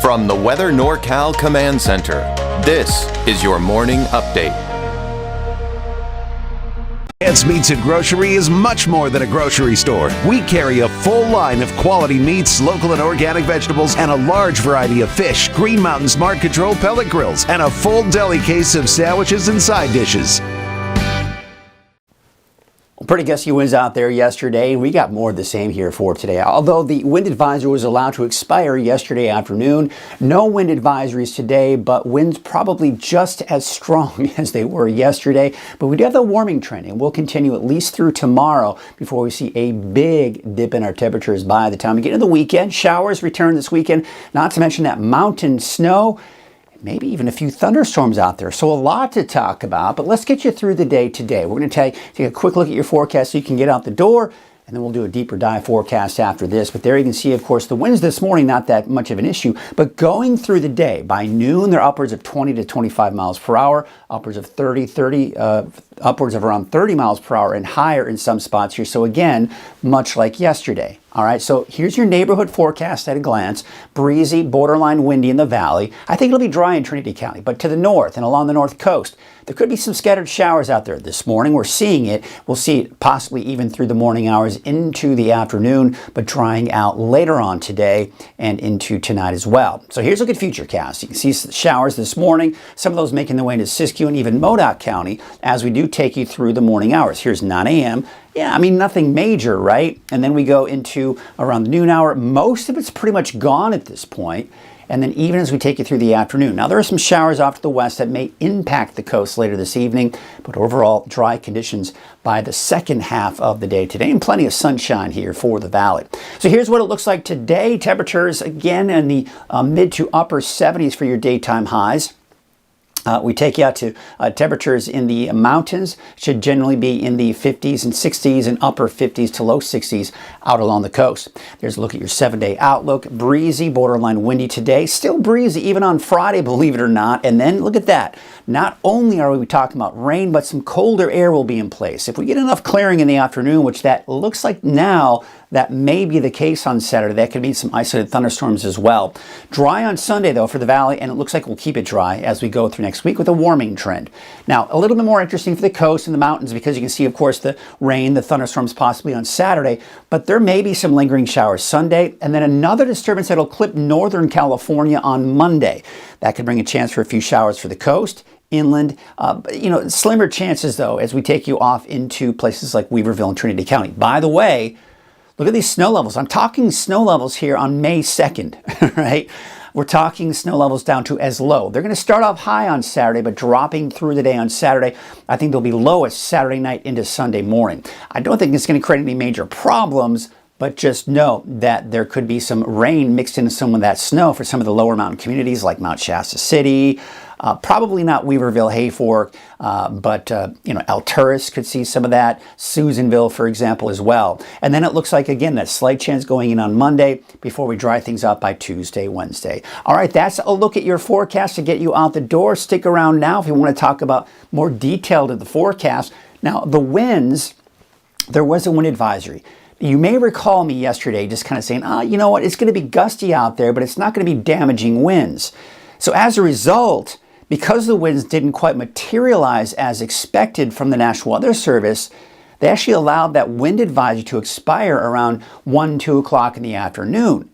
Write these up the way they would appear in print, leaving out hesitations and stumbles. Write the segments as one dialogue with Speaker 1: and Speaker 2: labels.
Speaker 1: From the Weather NorCal Command Center, this is your morning update.
Speaker 2: Ants Meats and Grocery is much more than a grocery store. We carry a full line of quality meats, local and organic vegetables, and a large variety of fish, Green Mountain Smart Control pellet grills, and a full deli case of sandwiches and side dishes.
Speaker 3: Pretty gusty winds out there yesterday, and we got more of the same here for today. Although the wind advisory was allowed to expire yesterday afternoon, no wind advisories today, but winds probably just as strong as they were yesterday. But we do have the warming trend, and we'll continue at least through tomorrow before we see a big dip in our temperatures by the time we get into the weekend. Showers return this weekend, not to mention that mountain snow. Maybe even a few thunderstorms out there. So a lot to talk about, but let's get you through the day today. We're going to take a quick look at your forecast so you can get out the door, and then we'll do a deeper dive forecast after this. But there you can see, of course, the winds this morning, not that much of an issue, but going through the day, by noon, they're upwards of 20 to 25 miles per hour, upwards of upwards of around 30 miles per hour and higher in some spots here. So again, much like yesterday. All right, so here's your neighborhood forecast at a glance. Breezy, borderline windy in the valley. I think it'll be dry in Trinity County, but to the north and along the north coast, there could be some scattered showers out there this morning. We're seeing it. We'll see it possibly even through the morning hours into the afternoon, but drying out later on today and into tonight as well. So here's a good futurecast. You can see showers this morning, some of those making their way into Siskiyou and even Modoc County as we do take you through the morning hours. Here's 9 a.m. Yeah, I mean, nothing major, right? And then we go into around the noon hour. Most of it's pretty much gone at this point. And then even as we take you through the afternoon. Now, there are some showers off to the west that may impact the coast later this evening, but overall dry conditions by the second half of the day today, and plenty of sunshine here for the valley. So here's what it looks like today. Temperatures, again, in the mid to upper 70s for your daytime highs. We take you out to temperatures in the mountains, should generally be in the 50s and 60s and upper 50s to low 60s out along the coast. There's a look at your 7-day outlook. Breezy, borderline windy today. Still breezy even on Friday, believe it or not. And then look at that. Not only are we talking about rain, but some colder air will be in place. If we get enough clearing in the afternoon, which that looks like now, that may be the case on Saturday. That could mean some isolated thunderstorms as well. Dry on Sunday, though, for the valley, and it looks like we'll keep it dry as we go through next week with a warming trend. Now, a little bit more interesting for the coast and the mountains because you can see, of course, the rain, the thunderstorms possibly on Saturday, but there may be some lingering showers Sunday, and then another disturbance that'll clip northern California on Monday. That could bring a chance for a few showers for the coast. Inland, slimmer chances, though, as we take you off into places like Weaverville and Trinity County. By the way, look at these snow levels. I'm talking snow levels here on May 2nd, right? We're talking snow levels down to as low. They're going to start off high on Saturday, but dropping through the day on Saturday. I think they'll be lowest Saturday night into Sunday morning. I don't think it's going to create any major problems, but just know that there could be some rain mixed into some of that snow for some of the lower mountain communities like Mount Shasta City. Probably not Weaverville, Hayfork, but Alturas could see some of that. Susanville, for example, as well. And then it looks like, again, that slight chance going in on Monday before we dry things up by Tuesday, Wednesday. All right, that's a look at your forecast to get you out the door. Stick around now if you want to talk about more detailed of the forecast. Now, the winds, there was a wind advisory. You may recall me yesterday just kind of saying, you know what, it's going to be gusty out there, but it's not going to be damaging winds. So as a result, because the winds didn't quite materialize as expected from the National Weather Service, they actually allowed that wind advisory to expire around 1, 2 o'clock in the afternoon.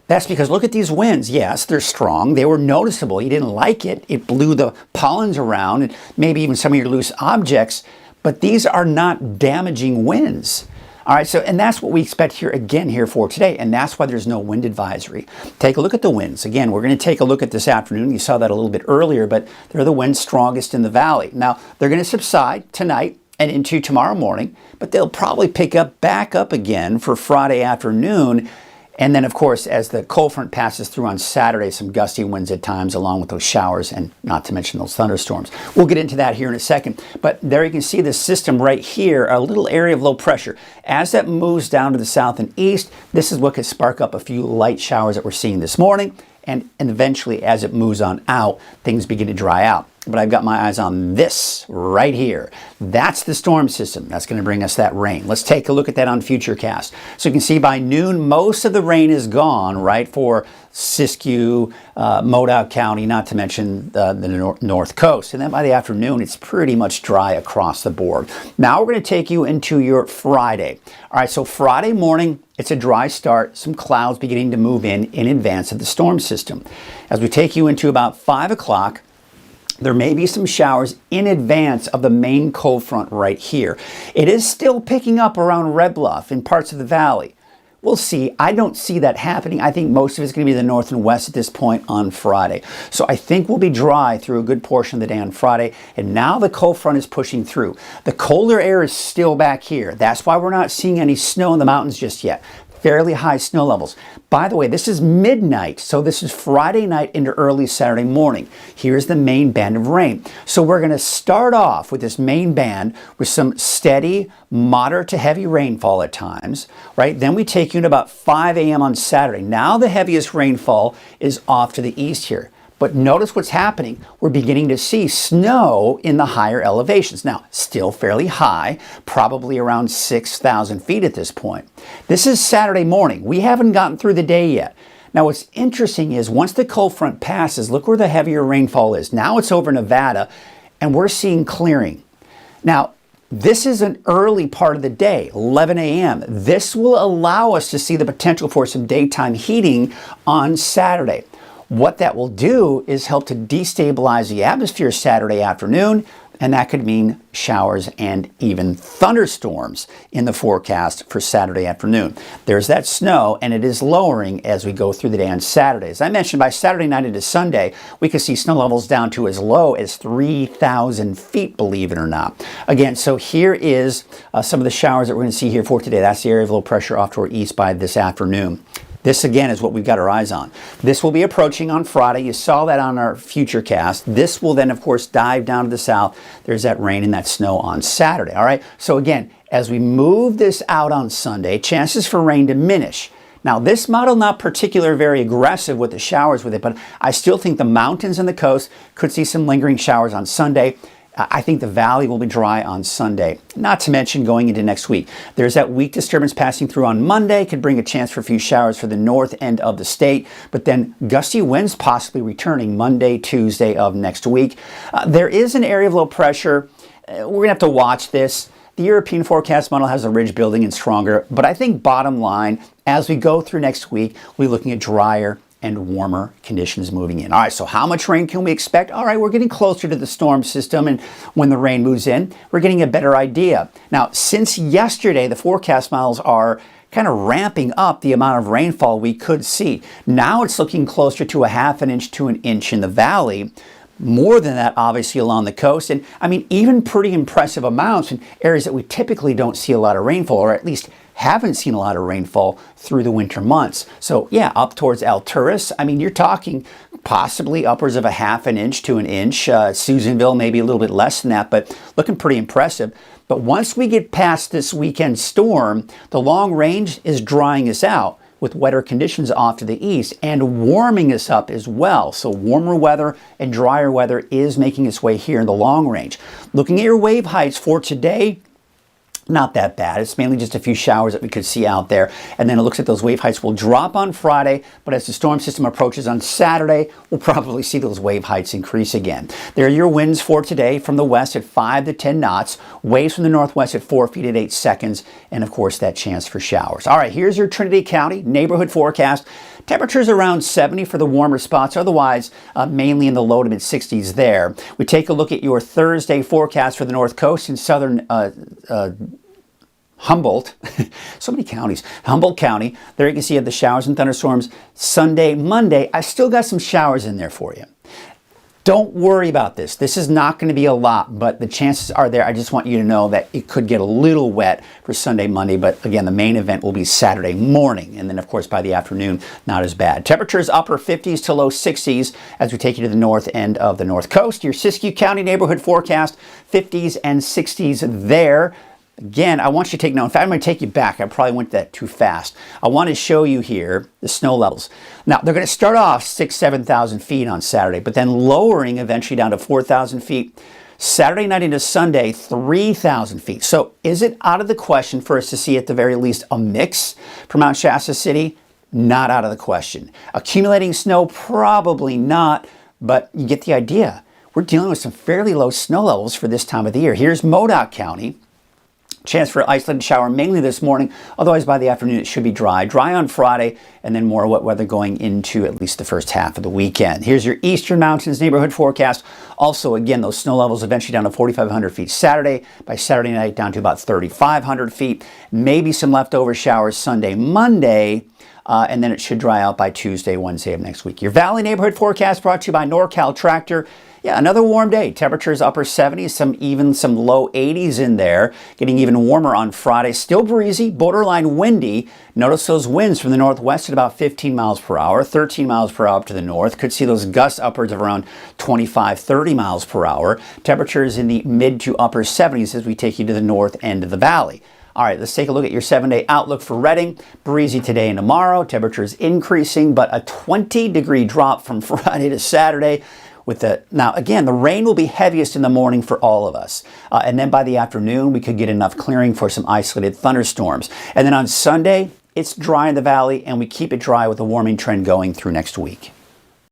Speaker 3: That's because look at these winds. Yes, they're strong. They were noticeable. You didn't like it. It blew the pollens around and maybe even some of your loose objects, but these are not damaging winds. All right, so, and that's what we expect here for today, and that's why there's no wind advisory. Take a look at the winds. Again, we're going to take a look at this afternoon. You saw that a little bit earlier, but they're the winds strongest in the valley. Now, they're going to subside tonight and into tomorrow morning, but they'll probably pick up back up again for Friday afternoon. And then, of course, as the cold front passes through on Saturday, some gusty winds at times, along with those showers, and not to mention those thunderstorms. We'll get into that here in a second. But there you can see the system right here, a little area of low pressure. As that moves down to the south and east, this is what could spark up a few light showers that we're seeing this morning. And eventually, as it moves on out, things begin to dry out. But I've got my eyes on this right here. That's the storm system. That's going to bring us that rain. Let's take a look at that on Futurecast. So you can see by noon, most of the rain is gone, right, for Siskiyou, Modoc County, not to mention the North Coast. And then by the afternoon, it's pretty much dry across the board. Now we're going to take you into your Friday. All right, so Friday morning, it's a dry start, some clouds beginning to move in advance of the storm system. As we take you into about 5 o'clock, there may be some showers in advance of the main cold front right here. It is still picking up around Red Bluff in parts of the valley. We'll see. I don't see that happening. I think most of it's going to be the north and west at this point on Friday. So I think we'll be dry through a good portion of the day on Friday. And now the cold front is pushing through. The colder air is still back here. That's why we're not seeing any snow in the mountains just yet. Fairly high snow levels. By the way, this is midnight, so this is Friday night into early Saturday morning. Here's the main band of rain. So we're going to start off with this main band with some steady, moderate to heavy rainfall at times, right? Then we take you to about 5 a.m. on Saturday. Now the heaviest rainfall is off to the east here. But notice what's happening. We're beginning to see snow in the higher elevations. Now, still fairly high, probably around 6,000 feet at this point. This is Saturday morning. We haven't gotten through the day yet. Now, what's interesting is once the cold front passes, look where the heavier rainfall is. Now it's over Nevada, and we're seeing clearing. Now, this is an early part of the day, 11 a.m. This will allow us to see the potential for some daytime heating on Saturday. What that will do is help to destabilize the atmosphere Saturday afternoon, and that could mean showers and even thunderstorms in the forecast for Saturday afternoon. There's that snow, and it is lowering as we go through the day on Saturday. As I mentioned, by Saturday night into Sunday, we could see snow levels down to as low as 3,000 feet, believe it or not. Again, so here is some of the showers that we're going to see here for today. That's the area of low pressure off to our east by this afternoon. This, again, is what we've got our eyes on. This will be approaching on Friday. You saw that on our future cast. This will then, of course, dive down to the south. There's that rain and that snow on Saturday, all right? So, again, as we move this out on Sunday, chances for rain diminish. Now, this model not particularly very aggressive with the showers with it, but I still think the mountains and the coast could see some lingering showers on Sunday. I think the valley will be dry on Sunday, not to mention going into next week. There's that weak disturbance passing through on Monday, could bring a chance for a few showers for the north end of the state, but then gusty winds possibly returning Monday, Tuesday of next week. There is an area of low pressure. We're going to have to watch this. The European forecast model has a ridge building and stronger, but I think bottom line, as we go through next week, we're looking at drier and warmer conditions moving in. All right, so how much rain can we expect? All right, we're getting closer to the storm system, and when the rain moves in, we're getting a better idea. Now, since yesterday, the forecast models are kind of ramping up the amount of rainfall we could see. Now it's looking closer to a half an inch to an inch in the valley. More than that, obviously, along the coast. And I mean, even pretty impressive amounts in areas that we typically don't see a lot of rainfall, or at least haven't seen a lot of rainfall through the winter months. So yeah, up towards Alturas, I mean, you're talking possibly upwards of a half an inch to an inch. Susanville, maybe a little bit less than that, but looking pretty impressive. But once we get past this weekend storm, the long range is drying us out with wetter conditions off to the east and warming us up as well. So warmer weather and drier weather is making its way here in the long range. Looking at your wave heights for today, not that bad. It's mainly just a few showers that we could see out there. And then it looks like those wave heights will drop on Friday, but as the storm system approaches on Saturday, we'll probably see those wave heights increase again. There are your winds for today from the west at 5 to 10 knots, waves from the northwest at 4 feet at 8 seconds, and of course that chance for showers. All right, here's your Trinity County neighborhood forecast. Temperatures around 70 for the warmer spots, otherwise mainly in the low to mid 60s there. We take a look at your Thursday forecast for the North Coast in southern Humboldt, so many counties, Humboldt County. There you can see the showers and thunderstorms. Sunday, Monday, I still got some showers in there for you. Don't worry about this. This is not going to be a lot, but the chances are there. I just want you to know that it could get a little wet for Sunday, Monday, but again, the main event will be Saturday morning. And then, of course, by the afternoon, not as bad. Temperatures upper 50s to low 60s as we take you to the north end of the North Coast. Your Siskiyou County neighborhood forecast, 50s and 60s there. Again, I want you to take note. In fact, I'm going to take you back. I probably went that too fast. I want to show you here the snow levels. Now, they're going to start off 6,000, 7,000 feet on Saturday, but then lowering eventually down to 4,000 feet. Saturday night into Sunday, 3,000 feet. So is it out of the question for us to see at the very least a mix for Mount Shasta City? not out of the question. Accumulating snow, probably not, but you get the idea. We're dealing with some fairly low snow levels for this time of the year. Here's Modoc County. Chance for an isolated shower mainly this morning. Otherwise, by the afternoon, it should be dry. Dry on Friday, and then more wet weather going into at least the first half of the weekend. Here's your Eastern Mountains neighborhood forecast. Also, again, those snow levels eventually down to 4,500 feet Saturday. By Saturday night, down to about 3,500 feet. Maybe some leftover showers Sunday, Monday. And then it should dry out by Tuesday, Wednesday of next week. Your Valley neighborhood forecast brought to you by NorCal Tractor. Yeah, another warm day. Temperatures upper 70s, even some low 80s in there. Getting even warmer on Friday. Still breezy, borderline windy. Notice those winds from the northwest at about 15 miles per hour, 13 miles per hour up to the north. Could see those gusts upwards of around 25, 30 miles per hour. Temperatures in the mid to upper 70s as we take you to the north end of the valley. All right, let's take a look at your 7-day outlook for Redding. Breezy today and tomorrow. Temperatures increasing, but a 20-degree drop from Friday to Saturday. Now, again, the rain will be heaviest in the morning for all of us. And then by the afternoon, we could get enough clearing for some isolated thunderstorms. And then on Sunday, it's dry in the valley, and we keep it dry with a warming trend going through next week.